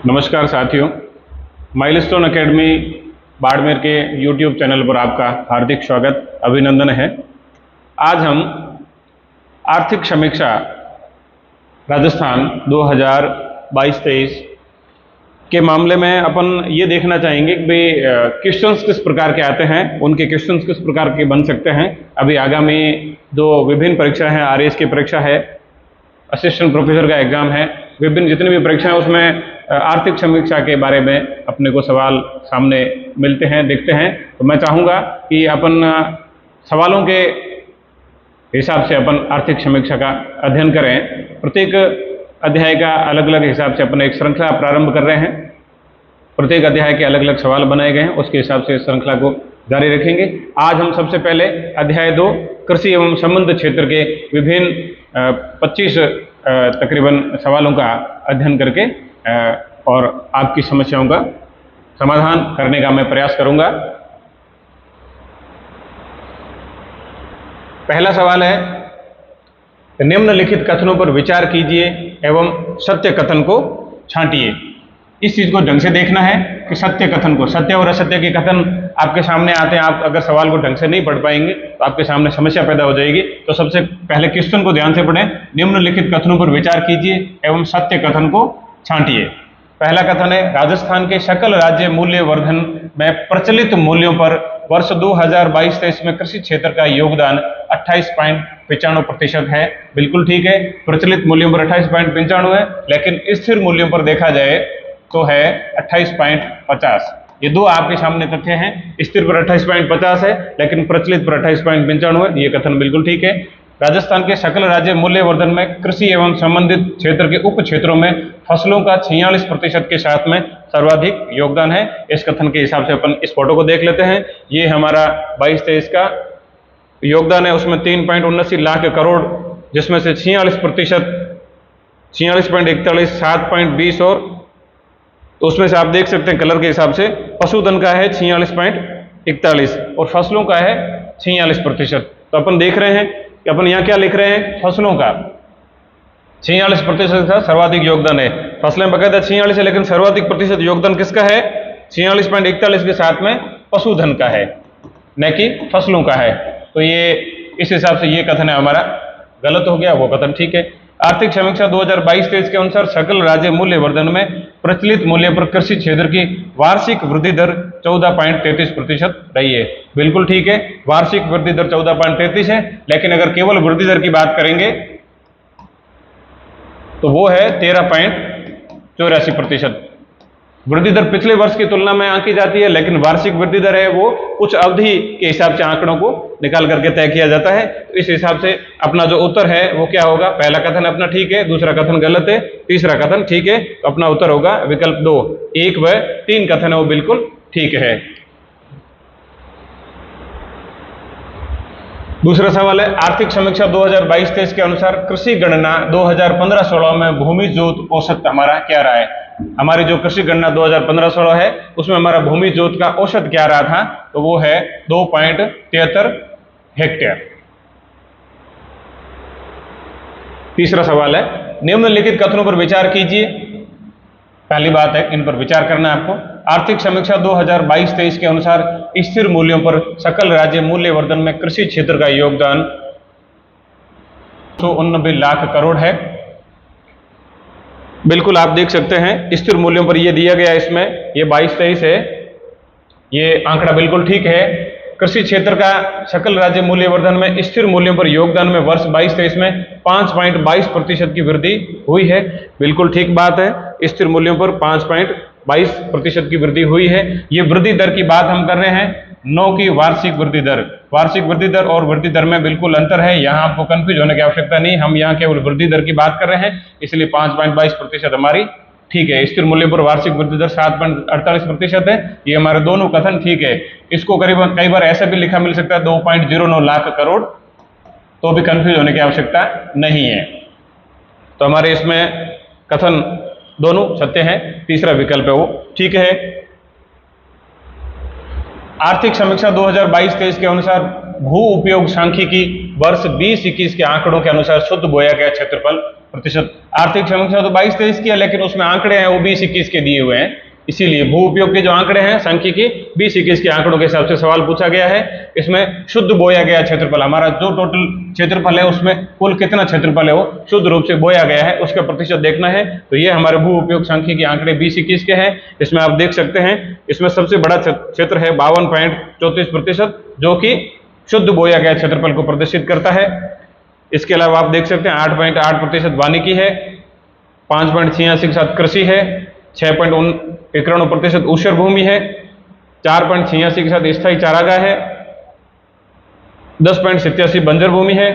नमस्कार साथियों, milestone academy Barmer के YouTube चैनल पर आपका हार्दिक स्वागत अभिनंदन है। आज हम आर्थिक समीक्षा राजस्थान 2022-23 के मामले में अपन ये देखना चाहेंगे कि भाई क्वेश्चंस किस प्रकार के आते हैं, उनके क्वेश्चंस किस प्रकार के बन सकते हैं। अभी आगामी दो विभिन्न परीक्षा हैं, RAS की परीक्षा है, असिस्टेंट प्रोफेसर का एग्जाम है, विभिन्न जितनी भी परीक्षा है उसमें आर्थिक समीक्षा के बारे में अपने को सवाल सामने मिलते हैं, देखते हैं। तो मैं चाहूँगा कि अपन सवालों के हिसाब से अपन आर्थिक समीक्षा का अध्ययन करें। प्रत्येक अध्याय का अलग अलग हिसाब से अपन एक श्रृंखला प्रारंभ कर रहे हैं। प्रत्येक अध्याय के अलग अलग सवाल बनाए गए हैं, उसके हिसाब से श्रृंखला को जारी रखेंगे। आज हम सबसे पहले अध्याय 2 कृषि एवं संबद्ध क्षेत्र के विभिन्न 25 तकरीबन सवालों का अध्ययन करके और आपकी समस्याओं का समाधान करने का मैं प्रयास करूंगा। पहला सवाल है, निम्नलिखित कथनों पर विचार कीजिए एवं सत्य कथन को छांटिए। इस चीज को ढंग से देखना है कि सत्य कथन को, सत्य और असत्य के कथन आपके सामने आते हैं। आप अगर सवाल को ढंग से नहीं पढ़ पाएंगे तो आपके सामने समस्या पैदा हो जाएगी। तो सबसे पहले क्वेश्चन को ध्यान से पढ़ें। निम्नलिखित कथनों पर विचार कीजिए एवं सत्य कथन को छांटिए। पहला कथन है, राजस्थान के सकल राज्य मूल्य वर्धन में प्रचलित मूल्यों पर वर्ष 2022-23 में कृषि क्षेत्र का योगदान 28.95% है। बिल्कुल ठीक है, प्रचलित मूल्यों पर 28.95 है, लेकिन स्थिर मूल्यों पर देखा जाए तो है 28.50। ये दो आपके सामने तथ्य हैं। स्थिर पर 28.50 है, लेकिन प्रचलित पर 28.95 है। ये कथन बिल्कुल ठीक है। राजस्थान के सकल राज्य मूल्य वर्धन में कृषि एवं संबंधित क्षेत्र के उप क्षेत्रों में फसलों का 46% के साथ में सर्वाधिक योगदान है। इस कथन के हिसाब से अपन इस फोटो को देख लेते हैं। ये हमारा 22-23 का योगदान है, उसमें 3.79 लाख करोड़, जिसमें से 46%, 46.41, 7.20 और तो उसमें से आप देख सकते हैं कलर के हिसाब से पशुधन का है 46.41 और फसलों का है 46%। तो अपन देख रहे हैं कि अपन यहाँ क्या लिख रहे हैं, फसलों का 46% का सर्वाधिक योगदान है। फसलें बकायदा 46 है, लेकिन सर्वाधिक प्रतिशत योगदान किसका है? 46.41 के साथ में पशुधन का है, न कि फसलों का है। तो ये इस हिसाब से ये कथन है हमारा गलत हो गया, वो कथन ठीक है। आर्थिक समीक्षा 2022-23 के अनुसार सकल राज्य मूल्य वर्धन में प्रचलित मूल्य पर कृषि क्षेत्र की वार्षिक वृद्धि दर 14.33% रही है। बिल्कुल ठीक है, वार्षिक वृद्धि दर 14.33 है, लेकिन अगर केवल वृद्धि दर की बात करेंगे तो वो है 13.84%। वृद्धि दर पिछले वर्ष की तुलना में आंकी जाती है, लेकिन वार्षिक वृद्धि दर है वो कुछ अवधि के हिसाब से आंकड़ों को निकाल करके तय किया जाता है। तो इस हिसाब से अपना जो उत्तर है वो क्या होगा? पहला कथन अपना ठीक है, दूसरा कथन गलत है, तीसरा कथन ठीक है। तो अपना उत्तर होगा विकल्प 2। 1 व 3 कथन है वो बिल्कुल ठीक है। दूसरा सवाल है, आर्थिक समीक्षा 2022-23 के अनुसार कृषि गणना 2015-16 में भूमि जोत औसत हमारा क्या रहा है? हमारी जो कृषि गणना 2015-16 है उसमें हमारा भूमि जोत का औसत क्या रहा था? तो वो है 2.73 हेक्टेयर। तीसरा सवाल है, निम्नलिखित कथनों पर विचार कीजिए। पहली बात है, इन पर विचार करना है आपको। आर्थिक समीक्षा 2022-23 के अनुसार स्थिर मूल्यों पर सकल राज्य मूल्य वर्धन में कृषि क्षेत्र का योगदान 189 लाख करोड़ है। बिल्कुल आप देख सकते हैं स्थिर मूल्यों पर ये दिया गया, इसमें ये 22-23 है, ये आंकड़ा बिल्कुल ठीक है। कृषि क्षेत्र का सकल राज्य मूल्य वर्धन में स्थिर मूल्यों पर योगदान में वर्ष 22-23 में 5.22% की वृद्धि हुई है। बिल्कुल ठीक बात है, स्थिर मूल्यों पर 5.22% की वृद्धि हुई है। ये वृद्धि दर की बात हम कर रहे हैं, नो की वार्षिक वृद्धि दर। वार्षिक वृद्धि दर और वृद्धि दर में बिल्कुल अंतर है, यहाँ आपको कंफ्यूज होने की आवश्यकता नहीं। हम यहाँ केवल वृद्धि दर की बात कर रहे हैं, इसलिए 5.22% हमारी ठीक है। स्थिर मूल्य पर वार्षिक वृद्धि दर 7.48% है। ये हमारे दोनों कथन ठीक है। इसको करीबन कई बार ऐसा भी लिखा मिल सकता है 2.09 लाख करोड़, तो भी कंफ्यूज होने की आवश्यकता नहीं है। तो हमारे इसमें कथन दोनों सत्य हैं, तीसरा विकल्प है वो ठीक है। आर्थिक समीक्षा 2022-23 के अनुसार भू उपयोग सांख्यिकी वर्ष 20-21 के आंकड़ों के अनुसार शुद्ध बोया गया क्षेत्रफल प्रतिशत। आर्थिक समीक्षा तो 22-23 की है, लेकिन उसमें आंकड़े हैं वो 20-21 के दिए हुए हैं, इसीलिए भू उपयोग के जो आंकड़े हैं सांख्यिकी 20-21 के आंकड़ों के हिसाब से सवाल पूछा गया है। इसमें शुद्ध बोया गया क्षेत्रफल, हमारा जो टोटल क्षेत्रफल है उसमें कुल कितना क्षेत्रफल है वो शुद्ध रूप से बोया गया है उसका प्रतिशत देखना है। तो ये हमारे भू उपयोग सांख्यिकी आंकड़े 20-21 के हैं। इसमें आप देख सकते हैं इसमें सबसे बड़ा क्षेत्र है 52.34%, जो कि शुद्ध बोया गया क्षेत्रफल को प्रदर्शित करता है। इसके अलावा आप देख सकते हैं 8.8% वानिकी है, 5.86% कृषि है, 6.91% ऊषर भूमि है, 4.86% स्थायी चारागाह है, 10.87 बंजर भूमि है,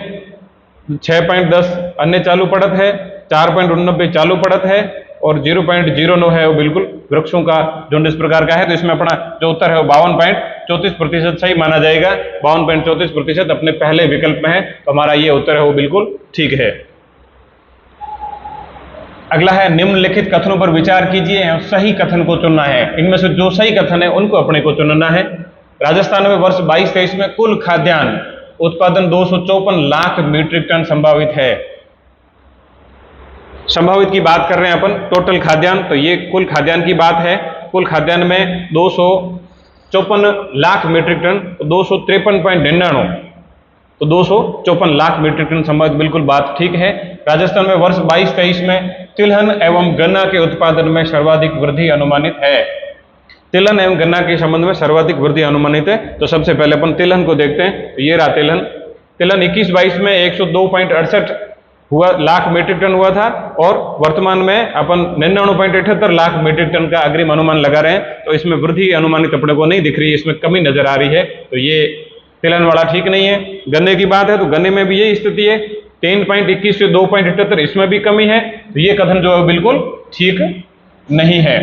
6.10 अन्य चालू पड़त है, 4.89 चालू पड़त है और 0.09 है वो बिल्कुल वृक्षों का झुंड इस प्रकार का है। तो इसमें अपना जो उत्तर है वो 52.34% सही माना जाएगा। 52.34% अपने पहले विकल्प में है, तो हमारा ये उत्तर है वो बिल्कुल ठीक है। अगला है निम्नलिखित कथनों पर विचार कीजिए और सही कथन को चुनना है। इनमें से जो सही कथन है उनको अपने को चुनना है। राजस्थान में वर्ष 22-23 में कुल खाद्यान्न उत्पादन 254 लाख मीट्रिक टन संभावित है। संभावित की बात कर रहे हैं अपन, टोटल खाद्यान्न, तो ये कुल खाद्यान्न की बात है। कुल खाद्यान्न में 254 लाख मीट्रिक टन, 253.99, तो 254 लाख मीट्रिक टन संभावित, बिल्कुल बात ठीक है। राजस्थान में वर्ष 22-23 में तिलहन एवं गन्ना के उत्पादन में सर्वाधिक वृद्धि अनुमानित है। तिलहन एवं गन्ना के संबंध में सर्वाधिक वृद्धि अनुमानित है। तो सबसे पहले अपन तिलहन को देखते हैं। तो ये रहा तिलहन। तिलहन 21-22 में 102.68 हुआ लाख मीट्रिक टन हुआ था और वर्तमान में अपन 99.78 लाख मीट्रिक टन का अग्रिम अनुमान लगा रहे हैं। तो इसमें वृद्धि अनुमानित अपने को नहीं दिख रही है, इसमें कमी नजर आ रही है। तो ये तिलहन वाला ठीक नहीं है। गन्ने की बात है तो गन्ने में भी यही स्थिति है, 3.21 से 2.78, इसमें भी कमी है। तो ये कथन जो है बिल्कुल ठीक नहीं है।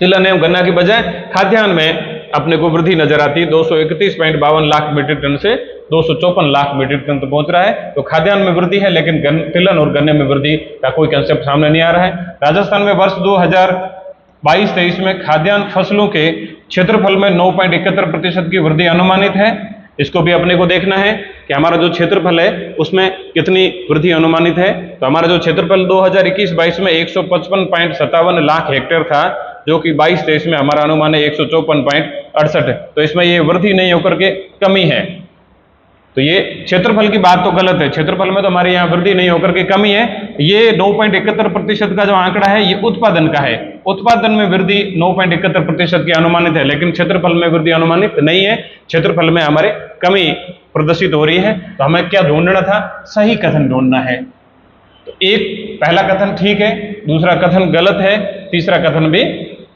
तिलहन एवं गन्ना की बजाय खाद्यान्न में अपने को वृद्धि नजर आती है, 231.52 लाख मीट्रिक टन से 254 लाख मीट्रिक टन तक पहुंच रहा है। तो खाद्यान्न में वृद्धि है, लेकिन तिलहन और गन्ने में वृद्धि का कोई कंसेप्ट सामने नहीं आ रहा है। राजस्थान में वर्ष 2022-23 में खाद्यान्न फसलों के क्षेत्रफल में 9.71% की वृद्धि अनुमानित है। इसको भी अपने को देखना है कि हमारा जो क्षेत्रफल है उसमें कितनी वृद्धि अनुमानित है। तो हमारा जो क्षेत्रफल 2021-22 में 155.57 लाख हेक्टेयर था, जो कि 22-23 में हमारा अनुमान है 154.68 है। तो इसमें ये वृद्धि नहीं होकर के कमी है। तो ये क्षेत्रफल की बात तो गलत है, क्षेत्रफल में तो हमारे यहाँ वृद्धि नहीं होकर के कमी है। ये 9.71% का जो आंकड़ा है ये उत्पादन का है। उत्पादन में वृद्धि 9.71% की अनुमानित है, लेकिन क्षेत्रफल में वृद्धि अनुमानित नहीं है। क्षेत्रफल में हमारे कमी प्रदर्शित हो रही है। तो हमें क्या ढूंढना था? सही कथन ढूंढना है। तो एक पहला कथन ठीक है, दूसरा कथन गलत है, तीसरा कथन भी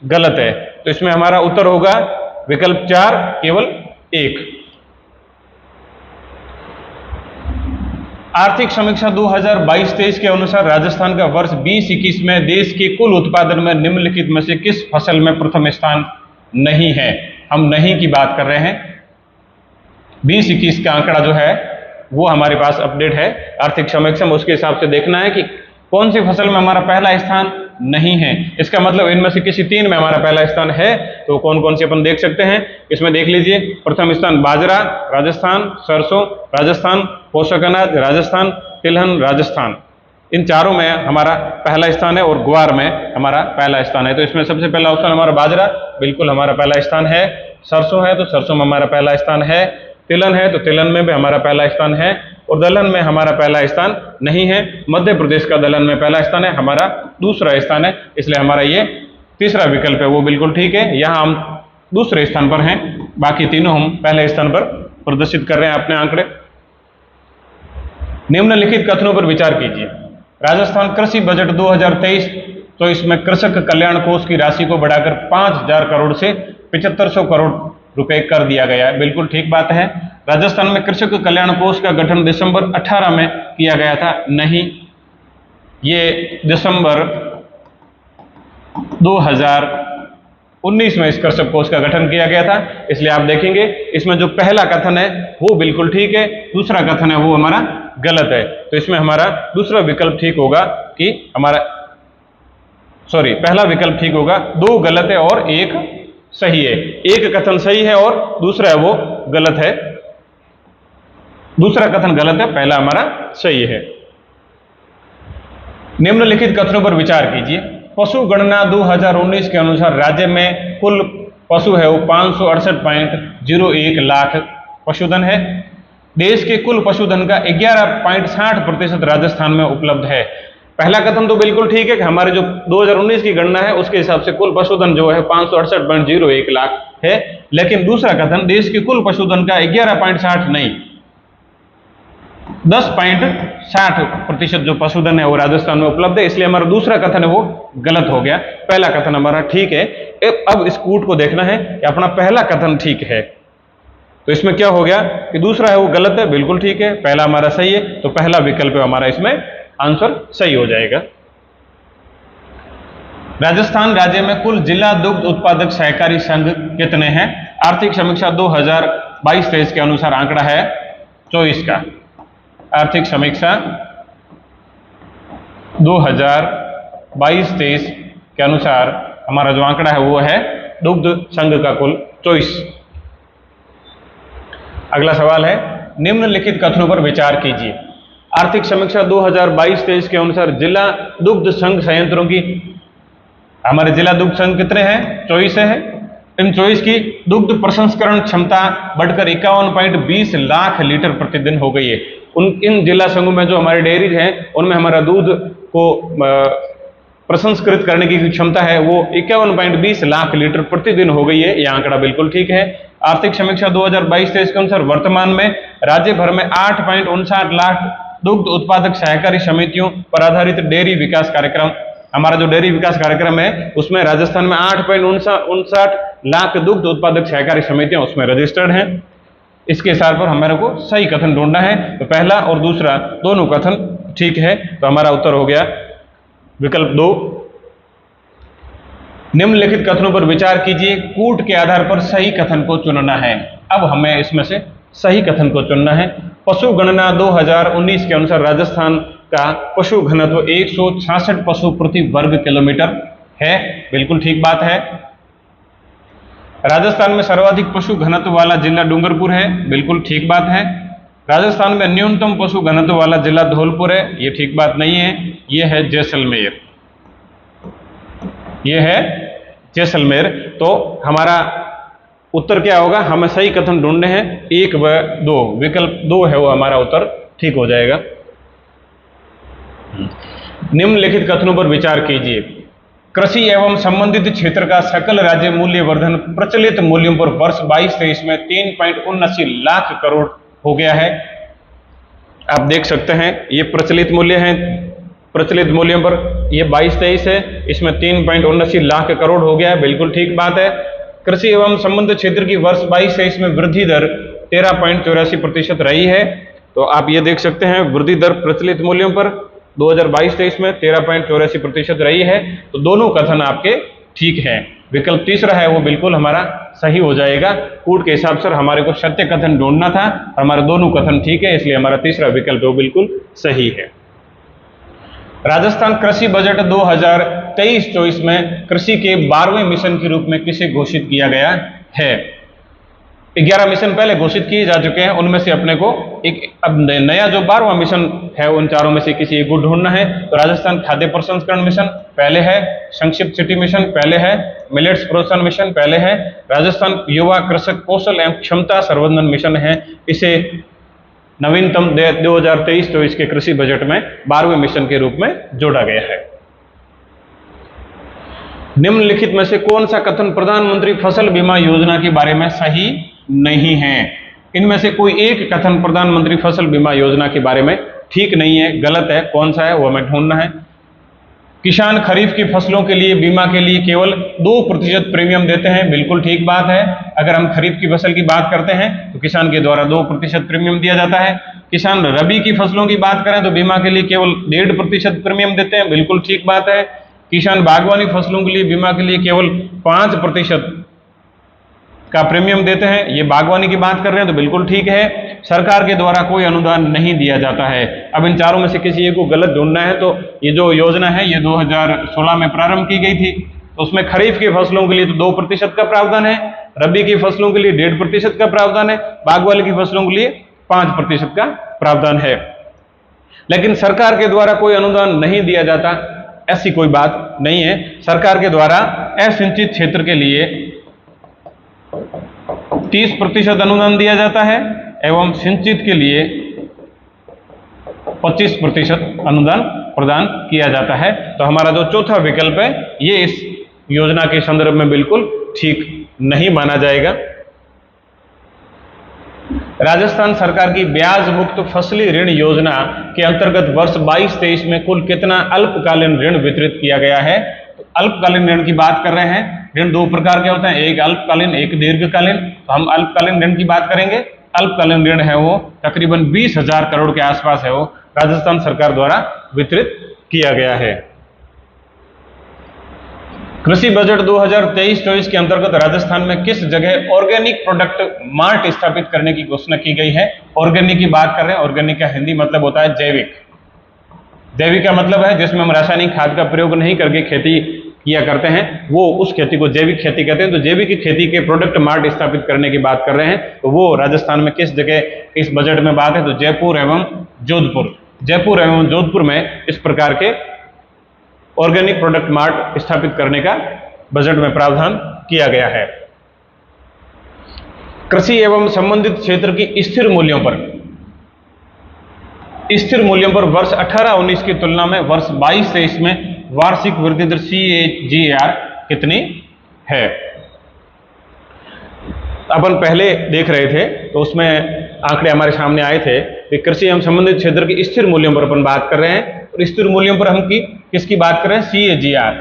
गलत है। तो इसमें हमारा उत्तर होगा विकल्प 4 केवल 1। आर्थिक समीक्षा 2022-23 के अनुसार राजस्थान का वर्ष 20-21 में देश के कुल उत्पादन में निम्नलिखित में से किस फसल में प्रथम स्थान नहीं है? हम नहीं की बात कर रहे हैं। 20-21 का आंकड़ा जो है वो हमारे पास अपडेट है आर्थिक समीक्षा में, उसके हिसाब से देखना है कि कौन सी फसल में हमारा पहला स्थान नहीं है। इसका मतलब इनमें से किसी 3 में हमारा पहला स्थान है। तो कौन कौन से अपन देख सकते हैं, इसमें देख लीजिए। प्रथम स्थान बाजरा राजस्थान, सरसों राजस्थान, पोषक अनाज राजस्थान, तिलहन राजस्थान, इन चारों में हमारा पहला स्थान है और ग्वार में हमारा पहला स्थान है। तो इसमें सबसे पहला ऑप्शन हमारा बाजरा, बिल्कुल हमारा पहला स्थान है। सरसों है तो सरसों में हमारा पहला स्थान है। तिलहन है तो तिलहन में भी हमारा पहला स्थान है और दलहन में हमारा पहला स्थान नहीं है। मध्य प्रदेश का दलहन में पहला स्थान है, हमारा दूसरा स्थान है, इसलिए हमारा ये तीसरा विकल्प है वो बिल्कुल ठीक है। यहाँ हम दूसरे स्थान पर हैं, बाकी तीनों हम पहले स्थान पर प्रदर्शित कर रहे हैं अपने आंकड़े। निम्नलिखित कथनों पर विचार कीजिए। राजस्थान कृषि बजट 2023 तो इसमें कृषक कल्याण कोष की राशि को बढ़ाकर 5000 करोड़ से 7500 करोड़ रुपए कर दिया गया है, बिल्कुल ठीक बात है। राजस्थान में कृषक कल्याण कोष का गठन दिसंबर 18 में किया गया था, नहीं, ये दिसंबर 2019 में इस कृषक कोष का गठन किया गया था। इसलिए आप देखेंगे इसमें जो पहला कथन है वो बिल्कुल ठीक है, दूसरा कथन है वो हमारा गलत है। तो इसमें हमारा दूसरा विकल्प ठीक होगा कि पहला विकल्प ठीक होगा, 2 गलत है और 1 सही है। एक कथन सही है और दूसरा है वो गलत है। दूसरा कथन गलत है, पहला हमारा सही है। निम्नलिखित कथनों पर विचार कीजिए। पशु गणना 2019 के अनुसार राज्य में कुल पशु है वो 568.01 लाख पशुधन है। देश के कुल पशुधन का 11.60% राजस्थान में उपलब्ध है। पहला कथन तो बिल्कुल ठीक है कि हमारे जो 2019 की गणना है उसके हिसाब से कुल पशुधन जो है 568.01 लाख है, लेकिन दूसरा कथन देश के कुल पशुधन का 11.60 नहीं 10.60% जो पशुधन है वो राजस्थान में उपलब्ध है, इसलिए हमारा दूसरा कथन है वो गलत हो गया। पहला कथन हमारा ठीक है। अब इस कूट को देखना है कि अपना पहला कथन ठीक है, तो इसमें क्या हो गया कि दूसरा है वो गलत है, बिल्कुल ठीक है, पहला हमारा सही है, तो पहला विकल्प हमारा इसमें आंसर सही हो जाएगा। राजस्थान राज्य में कुल जिला दुग्ध उत्पादक सहकारी संघ कितने हैं? आर्थिक समीक्षा 2022-23 के अनुसार आंकड़ा है 24 का। आर्थिक समीक्षा 2022-23 के अनुसार हमारा जो आंकड़ा है वो है दुग्ध संघ का कुल 24। अगला सवाल है, निम्नलिखित कथनों पर विचार कीजिए। आर्थिक समीक्षा 2022-23 के अनुसार जिला दुग्ध संघ संयंत्रों की, हमारे जिला दुग्ध संघ कितने हैं? 24 है। इन 24 की दुग्ध प्रसंस्करण क्षमता बढ़कर 51.20 लाख लीटर प्रतिदिन हो गई है। इन जिला संघों में जो हमारे डेयरीज हैं उनमें हमारा दूध को प्रसंस्कृत करने की क्षमता है वो 51.20 लाख लीटर प्रतिदिन हो गई है। यह आंकड़ा बिल्कुल ठीक है। आर्थिक समीक्षा 2022-23 के अनुसार वर्तमान में राज्य भर में 8.59 लाख दुग्ध उत्पादक सहकारी समितियों पर आधारित डेयरी विकास कार्यक्रम, हमारा जो डेयरी विकास कार्यक्रम है उसमें राजस्थान में 8.59 लाख दुग्ध उत्पादक सहकारी समितियां उसमें रजिस्टर्ड हैं। इसके आधार पर हमारे को सही कथन ढूंढना है, तो पहला और दूसरा दोनों कथन ठीक है, तो हमारा उत्तर हो गया विकल्प 2। निम्नलिखित कथनों पर विचार कीजिए, कूट के आधार पर सही कथन को चुनना है। अब हमें इसमें से सही कथन को चुनना है। पशु गणना 2019 के अनुसार राजस्थान का पशु घनत्व 166 पशु प्रति वर्ग किलोमीटर है, बिल्कुल ठीक बात है। राजस्थान में सर्वाधिक पशु घनत्व वाला जिला डूंगरपुर है, बिल्कुल ठीक बात है। राजस्थान में न्यूनतम पशु घनत्व वाला जिला धौलपुर है, ये ठीक बात नहीं है, ये है जैसलमेर, ये है जैसलमेर। तो हमारा उत्तर क्या होगा? हमें सही कथन ढूंढने हैं 1 व 2, विकल्प 2 है वो हमारा उत्तर ठीक हो जाएगा। निम्नलिखित कथनों पर विचार कीजिए। कृषि एवं संबंधित क्षेत्र का सकल राज्य मूल्य वर्धन प्रचलित मूल्यों पर वर्ष 22-23 में 3.79 लाख करोड़ हो गया है। आप देख सकते हैं ये प्रचलित मूल्य है, प्रचलित मूल्यों पर ये 22-23 है, इसमें 3.79 लाख करोड़ हो गया है, बिल्कुल ठीक बात है। कृषि एवं संबंधित क्षेत्र की वर्ष 22-23 में वृद्धि दर 13.84% रही है। तो आप ये देख सकते हैं वृद्धि दर प्रचलित मूल्यों पर 2022-23 में 13.84% रही है। तो दोनों कथन आपके ठीक है। विकल्प तीसरा है वो बिल्कुल हमारा सही हो जाएगा। कूट के हिसाब से हमारे को सत्य कथन ढूंढना था, हमारे दोनों कथन ठीक है, इसलिए हमारा तीसरा विकल्प वो बिल्कुल सही है। राजस्थान कृषि बजट 2023-24 में कृषि के 12वें मिशन के रूप में किसे घोषित किया गया है? 11 मिशन पहले घोषित किए जा चुके हैं, उनमें से अपने को एक अब नया जो 12वां मिशन है उन चारों में से किसी एक को ढूंढना है। तो राजस्थान खाद्य प्रसंस्करण मिशन पहले है, संक्षिप्त सिटी मिशन पहले है, मिलेट्स प्रोत्साहन मिशन पहले है, राजस्थान युवा कृषक कौशल एवं क्षमता संवर्धन मिशन है। इसे नवीनतम 2023-24 के कृषि बजट में 12वें मिशन के रूप में जोड़ा गया है। निम्नलिखित में से कौन सा कथन प्रधानमंत्री फसल बीमा योजना के बारे में सही नहीं है? इनमें से कोई एक कथन प्रधानमंत्री फसल बीमा योजना के बारे में ठीक नहीं है, गलत है। कौन सा है वो हमें ढूंढना है। किसान खरीफ की फसलों के लिए बीमा के लिए केवल 2% प्रीमियम देते हैं, बिल्कुल ठीक बात है। अगर हम खरीफ की फसल की बात करते हैं तो किसान के द्वारा 2% प्रीमियम दिया जाता है। किसान रबी की फसलों की बात करें तो बीमा के लिए केवल 1.5% प्रीमियम देते हैं, बिल्कुल ठीक बात है। किसान बागवानी फसलों के लिए बीमा के लिए केवल 5% का प्रीमियम देते हैं, ये बागवानी की बात कर रहे हैं तो बिल्कुल ठीक है। सरकार के द्वारा कोई अनुदान नहीं दिया जाता है। अब इन चारों में से किसी एक को गलत ढूंढना है। तो ये जो योजना है ये 2016 में प्रारंभ की गई थी, तो उसमें खरीफ की फसलों के लिए तो 2% का प्रावधान है, रबी की फसलों के लिए 1.5% का प्रावधान है, बागवानी की फसलों के लिए 5% का प्रावधान है। लेकिन सरकार के द्वारा कोई अनुदान नहीं दिया जाता, ऐसी कोई बात नहीं है। सरकार के द्वारा असिंचित क्षेत्र के लिए 30% अनुदान दिया जाता है एवं सिंचित के लिए 25% अनुदान प्रदान किया जाता है। तो हमारा जो चौथा विकल्प है ये इस योजना के संदर्भ में बिल्कुल ठीक नहीं माना जाएगा। राजस्थान सरकार की ब्याज मुक्त फसली ऋण योजना के अंतर्गत वर्ष 22-23 में कुल कितना अल्पकालीन ऋण वितरित किया गया है? तो अल्पकालीन ऋण की बात कर रहे हैं। ऋण दो प्रकार के होते हैं, एक अल्पकालीन, एक दीर्घकालीन। तो हम अल्पकालीन ऋण की बात करेंगे। अल्पकालीन ऋण है वो तकरीबन 20,000 करोड़ के आसपास है, वो राजस्थान सरकार द्वारा वितरित किया गया है। कृषि बजट 2023-24 के अंतर्गत राजस्थान में किस जगह ऑर्गेनिक प्रोडक्ट मार्ट स्थापित करने की घोषणा की गई है? ऑर्गेनिक की बात कर रहे हैं। ऑर्गेनिक का हिंदी मतलब होता है जैविक। जैविक का मतलब है जिसमें हम रासायनिक खाद का प्रयोग नहीं करके खेती किया करते हैं, वो उस खेती को जैविक खेती कहते हैं। तो जैविक खेती के प्रोडक्ट मार्ट स्थापित करने की बात कर रहे हैं। तो वो राजस्थान में किस जगह इस बजट में बात है? तो जयपुर एवं जोधपुर। जयपुर एवं जोधपुर में इस प्रकार के ऑर्गेनिक प्रोडक्ट मार्ट स्थापित करने का बजट में प्रावधान किया गया है। कृषि एवं संबंधित क्षेत्र की स्थिर मूल्यों पर वर्ष 18-19 की तुलना में वर्ष 22-23 में वार्षिक वृद्धि दर CAGR कितनी है? अपन पहले देख रहे थे तो उसमें आंकड़े हमारे सामने आए थे कि कृषि एवं संबंधित क्षेत्र की स्थिर मूल्यों पर अपन बात कर रहे हैं। और स्थिर मूल्यों पर हम किसकी बात कर रहे हैं? CAGR,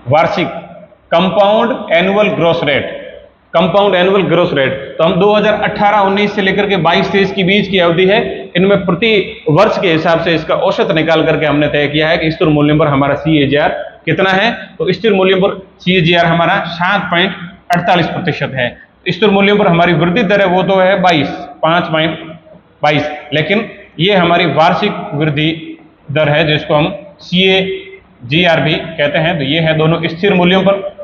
वार्षिक compound annual growth rate. Compound annual growth rate तो हम 2018-19 से लेकर के 22-23 की बीच की अवधि है, इनमें प्रति वर्ष के हिसाब से इसका औसत निकाल करके हमने तय किया है कि स्थिर मूल्यों पर हमारा CAGR कितना है। तो स्थिर मूल्यों पर CAGR हमारा 7.48% है। स्थिर मूल्यों पर हमारी वृद्धि दर है वो तो है 5.22, लेकिन ये हमारी वार्षिक वृद्धि दर है जिसको हम CAGR भी कहते हैं। तो ये है दोनों स्थिर मूल्यों पर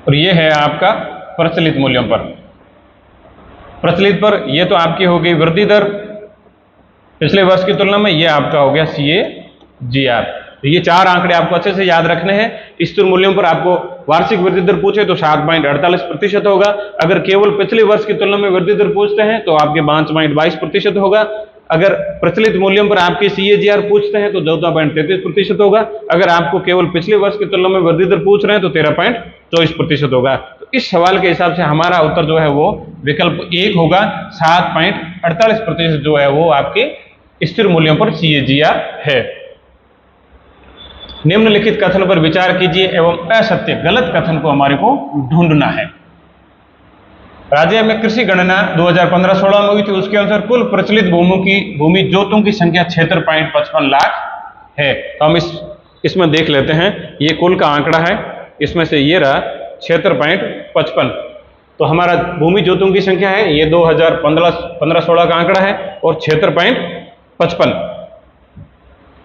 और ये है आपका प्रचलित मूल्यों पर। प्रचलित पर ये तो आपकी हो गई वृद्धि दर पिछले वर्ष की तुलना में, ये आपका हो गया CAGR। तो ये चार आंकड़े आपको अच्छे से याद रखने हैं। स्थिर मूल्यों पर आपको वार्षिक वृद्धि दर पूछे तो 7.48% होगा। अगर केवल पिछले वर्ष की तुलना में वृद्धि दर पूछते हैं तो आपके 5.22% होगा। अगर प्रचलित मूल्यों पर आपके CAGR पूछते हैं तो 14.33% होगा। अगर आपको केवल पिछले वर्ष की तुलना में वृद्धि दर पूछ रहे हैं तो 13.24% होगा। तो इस सवाल के हिसाब से हमारा उत्तर जो है वो विकल्प 1 होगा। 7.48% जो है वो आपके स्थिर मूल्यों पर CAGR है। निम्नलिखित कथन पर विचार कीजिए एवं असत्य गलत कथन को हमारे को ढूंढना है। राज्य में कृषि गणना 2015-16 में हुई थी, उसके अनुसार कुल प्रचलित भूमि जोतों की संख्या 76.55 लाख है। तो हम इसमें देख लेते हैं, ये कुल का आंकड़ा है, इसमें से ये रहा 76.55। तो हमारा भूमि जोतों की संख्या है ये 2015-16 का आंकड़ा है और 76.55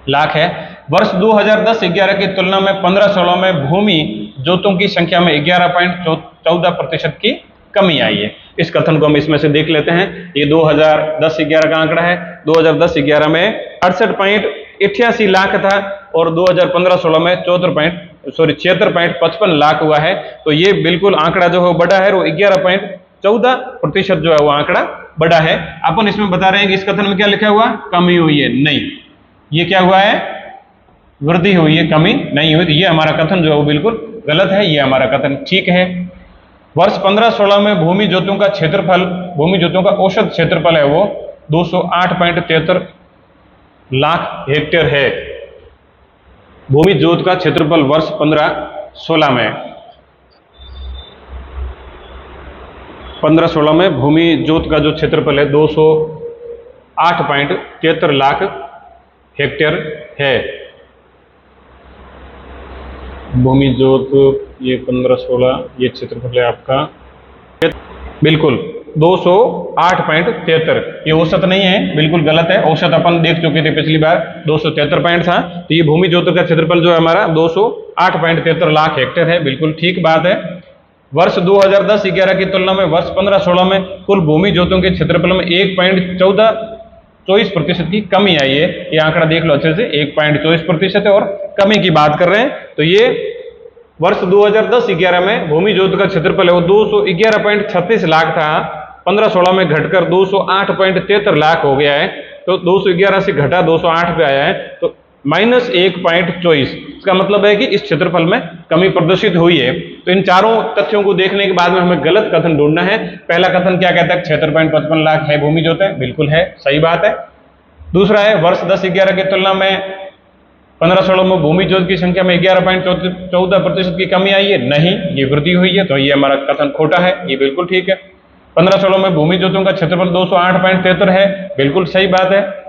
लाख है। वर्ष 2010-11 की तुलना में 15-16 में भूमि जोतों की संख्या में 11.14% की कमी आई है। इस कथन को हम इसमें से देख लेते हैं। ये 2010-11 का आंकड़ा है। 2010-11 में 68.88 लाख था और 2015-16 में 76.55 लाख हुआ है। तो ये बिल्कुल आंकड़ा जो है बड़ा है, वो 11.14% जो है वो आंकड़ा बड़ा है। अपन इसमें बता रहे हैं कि इस कथन में क्या लिखा हुआ? कमी हुई है, नहीं, ये क्या हुआ है? वृद्धि हुई है, कमी नहीं हुई। तो ये हमारा कथन जो है वो बिल्कुल गलत है, ये हमारा कथन ठीक है। वर्ष 15-16 में भूमि जोतों का क्षेत्रफल, भूमि जोतों का औसत क्षेत्रफल है वो 208.73 लाख हेक्टेयर है। भूमि जोत का क्षेत्रफल वर्ष 15-16 में 15-16 में भूमि जोत का जो क्षेत्रफल है 208.73 लाख हेक्टेयर है। भूमि जोत ये 15-16 ये क्षेत्रफल है आपका, बिल्कुल 208.73। ये औसत नहीं है, बिल्कुल गलत है। औसत अपन देख चुके थे पिछली बार 273 था। तो ये भूमि जोत का क्षेत्रफल जो है हमारा 208.73 लाख हेक्टेयर है, बिल्कुल ठीक बात है। वर्ष 2010-11 की तुलना में वर्ष 15-16 में कुल भूमि जोतों के क्षेत्रफल में 1.24% की कमी आई है। ये आंकड़ा देख लो अच्छे से, 1.24% है और कमी की बात कर रहे हैं। तो ये वर्ष 2010-11 में भूमि जोत का क्षेत्रफल है वो 211.36 लाख था, 15-16 में घटकर 208.73 लाख हो गया है। तो 211 से घटा 208 पे आया है, तो -1.24। इसका मतलब है कि इस क्षेत्रफल में कमी प्रदर्शित हुई है। तो इन चारों तथ्यों को देखने के बाद में हमें गलत कथन ढूंढना है। पहला कथन क्या कहता है, 76.55 लाख है भूमि जोत है, बिल्कुल है, सही बात है। दूसरा है वर्ष 10-11 की तुलना में 15-16 में भूमि जोत की संख्या में 11.14% की कमी आई है, नहीं, ये वृद्धि हुई है। तो ये हमारा कथन खोटा है, ये बिल्कुल ठीक है। 15-16 में भूमि जोतों का क्षेत्रफल 208.73 है, बिल्कुल सही बात है।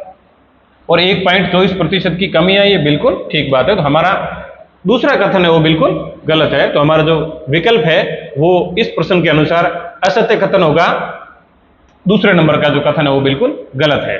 और 1.24% की कमी आई है, बिल्कुल ठीक बात है। तो हमारा दूसरा कथन है वो बिल्कुल गलत है। तो हमारा जो विकल्प है वो इस प्रश्न के अनुसार असत्य कथन होगा। दूसरे नंबर का जो कथन है वो बिल्कुल गलत है।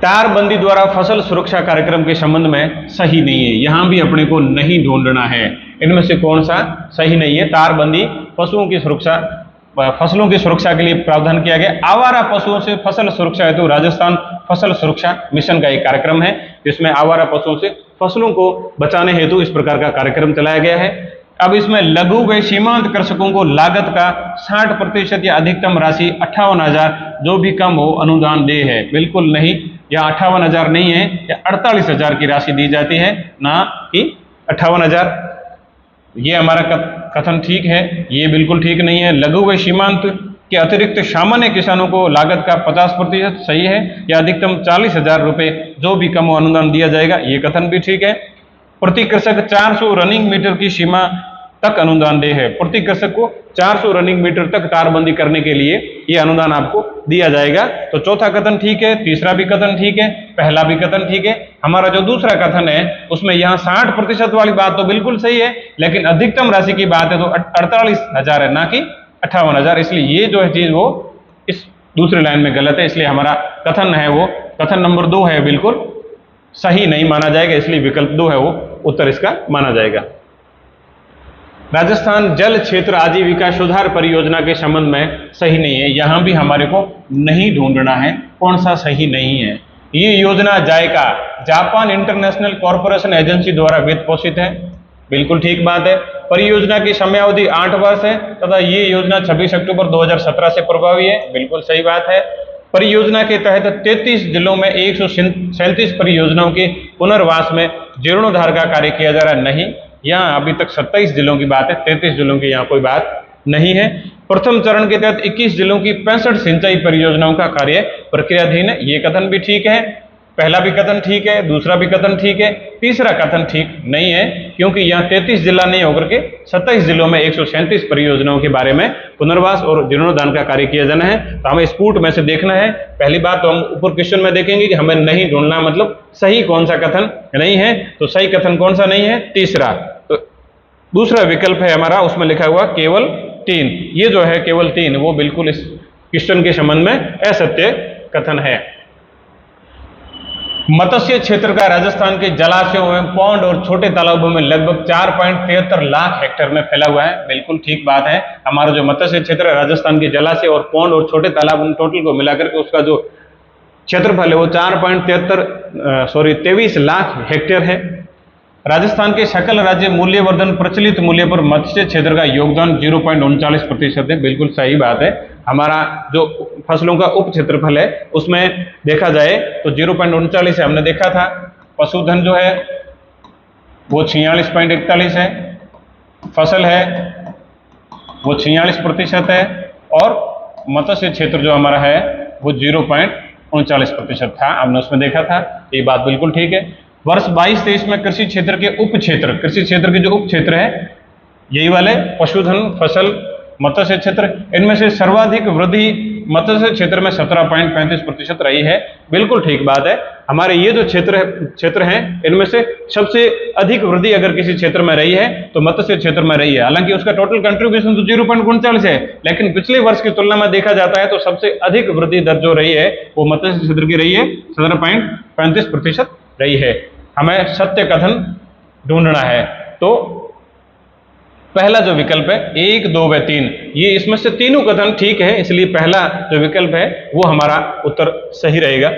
तारबंदी द्वारा फसल सुरक्षा कार्यक्रम के संबंध में सही नहीं है, यहां भी अपने को नहीं ढूंढना है। इनमें से कौन सा सही नहीं है? तारबंदी पशुओं की सुरक्षा, फसलों की सुरक्षा के लिए प्रावधान किया गया। आवारा पशुओं से फसल सुरक्षा हेतु राजस्थान फसल सुरक्षा मिशन का एक कार्यक्रम है, जिसमें आवारा पशुओं से फसलों को बचाने हेतु इस प्रकार का कार्यक्रम चलाया गया है। अब इसमें लघु व सीमांत कृषकों को लागत का 60% या अधिकतम राशि 58,000 जो भी कम हो अनुदान दे है, बिल्कुल नहीं। या 58,000 नहीं है, या 48,000 की राशि दी जाती है, ना कि 58,000। ये हमारा कथन ठीक है, ये बिल्कुल ठीक नहीं है। लघु व सीमांत के अतिरिक्त सामान्य किसानों को लागत का 50% सही है, या अधिकतम 40,000 रुपए जो भी कम हो अनुदान दिया जाएगा, ये कथन भी ठीक है। प्रति कृषक 400 रनिंग मीटर की सीमा तक अनुदान दे है, प्रति कृषक को 400 रनिंग मीटर तक तारबंदी करने के लिए ये अनुदान आपको दिया जाएगा। तो चौथा कथन ठीक है, तीसरा भी कथन ठीक है, पहला भी कथन ठीक है। हमारा जो दूसरा कथन है उसमें यहाँ 60% वाली बात तो बिल्कुल सही है, लेकिन अधिकतम राशि की बात है तो 48,000 है, ना कि 58,000। इसलिए ये जो है चीज वो इस दूसरी लाइन में गलत है। इसलिए हमारा कथन है वो कथन नंबर 2 है, बिल्कुल सही नहीं माना जाएगा। इसलिए विकल्प 2 है वो उत्तर इसका माना जाएगा। राजस्थान जल क्षेत्र आजीविका सुधार परियोजना के संबंध में सही नहीं है, यहां भी हमारे को नहीं ढूंढना है कौन सा सही नहीं है। ये योजना जायका जापान इंटरनेशनल कॉरपोरेशन एजेंसी द्वारा वित्त पोषित है, बिल्कुल ठीक बात है। परियोजना की समयावधि 8 वर्ष है तथा ये योजना 26 अक्टूबर 2017 से प्रभावी है, बिल्कुल सही बात है। परियोजना के तहत 33 जिलों में 137 परियोजनाओं के पुनर्वास में जीर्णोद्धार का कार्य किया जा रहा है, नहीं। यहाँ अभी तक 27 जिलों की बात है, 33 जिलों की यहाँ कोई बात नहीं है। प्रथम चरण के तहत 21 जिलों की 65 सिंचाई परियोजनाओं का कार्य प्रक्रियाधीन है, ये कथन भी ठीक है। पहला भी कथन ठीक है, दूसरा भी कथन ठीक है, तीसरा कथन ठीक नहीं है, क्योंकि यहाँ 33 जिला नहीं होकर के 27 जिलों में 137 परियोजनाओं के बारे में पुनर्वास और जीर्णोद्धार का कार्य किया जाना है। तो हमें स्पूट में से देखना है। पहली बात तो हम ऊपर क्वेश्चन में देखेंगे कि हमें नहीं ढूंढना, मतलब सही कौन सा कथन नहीं है। तो सही कथन कौन सा नहीं है? तीसरा। तो दूसरा विकल्प है हमारा, उसमें लिखा हुआ केवल 3। ये जो है केवल 3 वो बिल्कुल इस क्वेश्चन के संबंध में असत्य कथन है। मत्स्य क्षेत्र का राजस्थान के जलाशयों में पौंड और छोटे तालाबों में लगभग 4.73 लाख हेक्टेयर में फैला हुआ है, बिल्कुल ठीक बात है। हमारा जो मत्स्य क्षेत्र है राजस्थान के जलाशय और पौंड और छोटे तालाब उन टोटल को मिलाकर के उसका जो क्षेत्रफल है वो 23 लाख हेक्टेयर है। राजस्थान के सकल राज्य मूल्यवर्धन प्रचलित मूल्य पर मत्स्य क्षेत्र का योगदान 0.39% है, बिल्कुल सही बात है। हमारा जो फसलों का उप क्षेत्रफल है उसमें देखा जाए तो 0.39 है, हमने देखा था। पशुधन जो है वो 46.41 है, फसल है वो 46% है, और मत्स्य क्षेत्र जो हमारा है वो 0.39% था, हमने उसमें देखा था। ये बात बिल्कुल ठीक है। वर्ष 22-23 में कृषि क्षेत्र के उप क्षेत्र, कृषि क्षेत्र के जो उप क्षेत्र है यही वाले पशुधन, फसल, मत्स्य क्षेत्र, इनमें से सर्वाधिक वृद्धि मत्स्य क्षेत्र में 17.35% रही है, बिल्कुल ठीक बात है। हमारे ये जो क्षेत्र हैं इनमें से सबसे अधिक वृद्धि अगर किसी क्षेत्र में रही है तो मत्स्य क्षेत्र में रही है। हालांकि उसका टोटल कंट्रीब्यूशन तो 0.39 है, लेकिन पिछले वर्ष की तुलना में देखा जाता है तो सबसे अधिक वृद्धि दर जो रही है वो मत्स्य क्षेत्र की रही है, 17.35% रही है। हमें सत्य कथन ढूंढना है। तो पहला जो विकल्प है 1, 2 व 3, ये इसमें से तीनों कथन ठीक है, इसलिए पहला जो विकल्प है वो हमारा उत्तर सही रहेगा।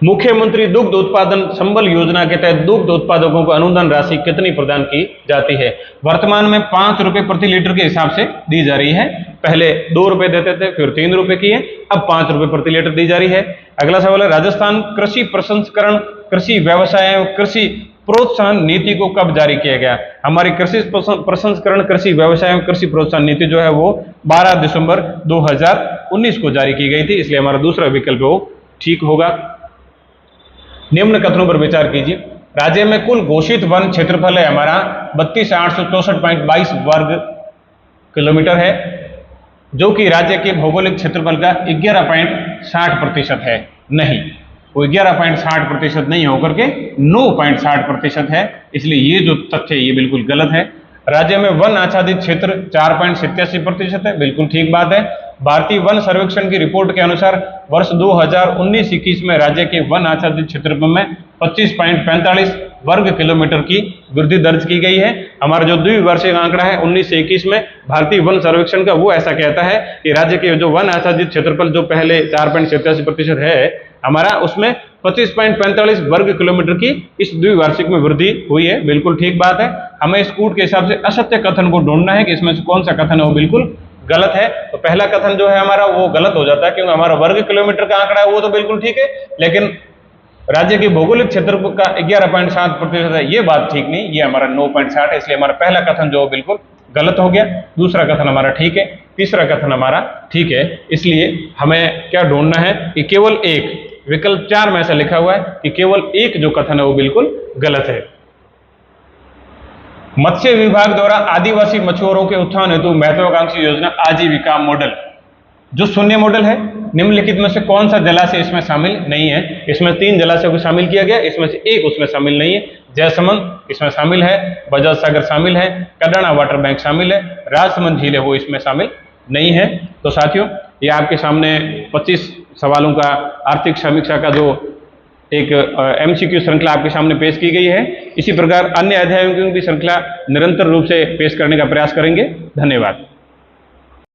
मुख्यमंत्री दुग्ध उत्पादन संबल योजना के तहत दुग्ध उत्पादकों को अनुदान राशि कितनी प्रदान की जाती है? वर्तमान में 5 रुपए प्रति लीटर के हिसाब से दी जा रही है। पहले 2 रुपए देते थे, फिर 3 रुपए किए, अब 5 रुपए प्रति लीटर दी जा रही है। अगला सवाल है, राजस्थान कृषि प्रसंस्करण, कृषि व्यवसाय एवं कृषि प्रोत्साहन नीति को कब जारी किया गया? हमारी कृषि प्रसंस्करण, कृषि व्यवसाय एवं कृषि प्रोत्साहन नीति जो है वो 12 दिसंबर 2019 को जारी की गई थी, इसलिए हमारा दूसरा विकल्प वो ठीक होगा। निम्न कथनों पर विचार कीजिए। राज्य में कुल घोषित वन क्षेत्रफल है हमारा 32,864.22 वर्ग किलोमीटर है, जो कि राज्य के भौगोलिक क्षेत्रफल का 11.60% है। नहीं, वो 11.60% नहीं होकर के 9.60% है, इसलिए ये जो तथ्य ये बिल्कुल गलत है। राज्य में वन आच्छादित क्षेत्र 4.87% है, बिल्कुल ठीक बात है। भारतीय वन सर्वेक्षण की रिपोर्ट के अनुसार वर्ष 2019-21 में राज्य के वन आच्छादित क्षेत्रफल में 25.45 वर्ग किलोमीटर की वृद्धि दर्ज की गई है। हमारा जो द्विवार्षिक आंकड़ा है 19 से 21 में भारतीय वन सर्वेक्षण का, वो ऐसा कहता है कि राज्य के जो वन आच्छादित क्षेत्रफल जो पहले 4.87% है हमारा, उसमें 25.45 वर्ग किलोमीटर की इस द्विवार्षिक में वृद्धि हुई है, बिल्कुल ठीक बात है। हमें इस कूट के हिसाब से असत्य कथन को ढूंढना है कि इसमें से कौन सा कथन है वो बिल्कुल गलत है। तो पहला कथन जो है हमारा वो गलत हो जाता है, क्योंकि हमारा वर्ग किलोमीटर का आंकड़ा है वो तो बिल्कुल ठीक है, लेकिन राज्य के भौगोलिक क्षेत्र का 11.7% है, ये बात ठीक नहीं, ये हमारा 9.60 है, इसलिए हमारा पहला कथन जो बिल्कुल गलत हो गया। दूसरा कथन हमारा ठीक है, तीसरा कथन हमारा ठीक है, इसलिए हमें क्या ढूंढना है कि केवल एक, विकल्प 4 में ऐसा लिखा हुआ है कि केवल एक जो कथन है वो बिल्कुल गलत है। मत्स्य विभाग द्वारा आदिवासी मछुआरों के उत्थान हेतु महत्वाकांक्षी योजना आजीविका मॉडल, जो शून्य मॉडल है, निम्नलिखित में से कौन सा जलाशय इसमें शामिल नहीं है? इसमें 3 जलाशयों को शामिल किया गया, इसमें से एक उसमें शामिल नहीं है। जयसमंद इसमें शामिल है, बजाज सागर शामिल है, कडाना वाटर बैंक शामिल है, राजसमंद झील है वो इसमें शामिल नहीं है। तो साथियों, ये आपके सामने 25 सवालों का आर्थिक समीक्षा का जो एक MCQ श्रृंखला आपके सामने पेश की गई है। इसी प्रकार अन्य अध्यायों की भी श्रृंखला निरंतर रूप से पेश करने का प्रयास करेंगे। धन्यवाद।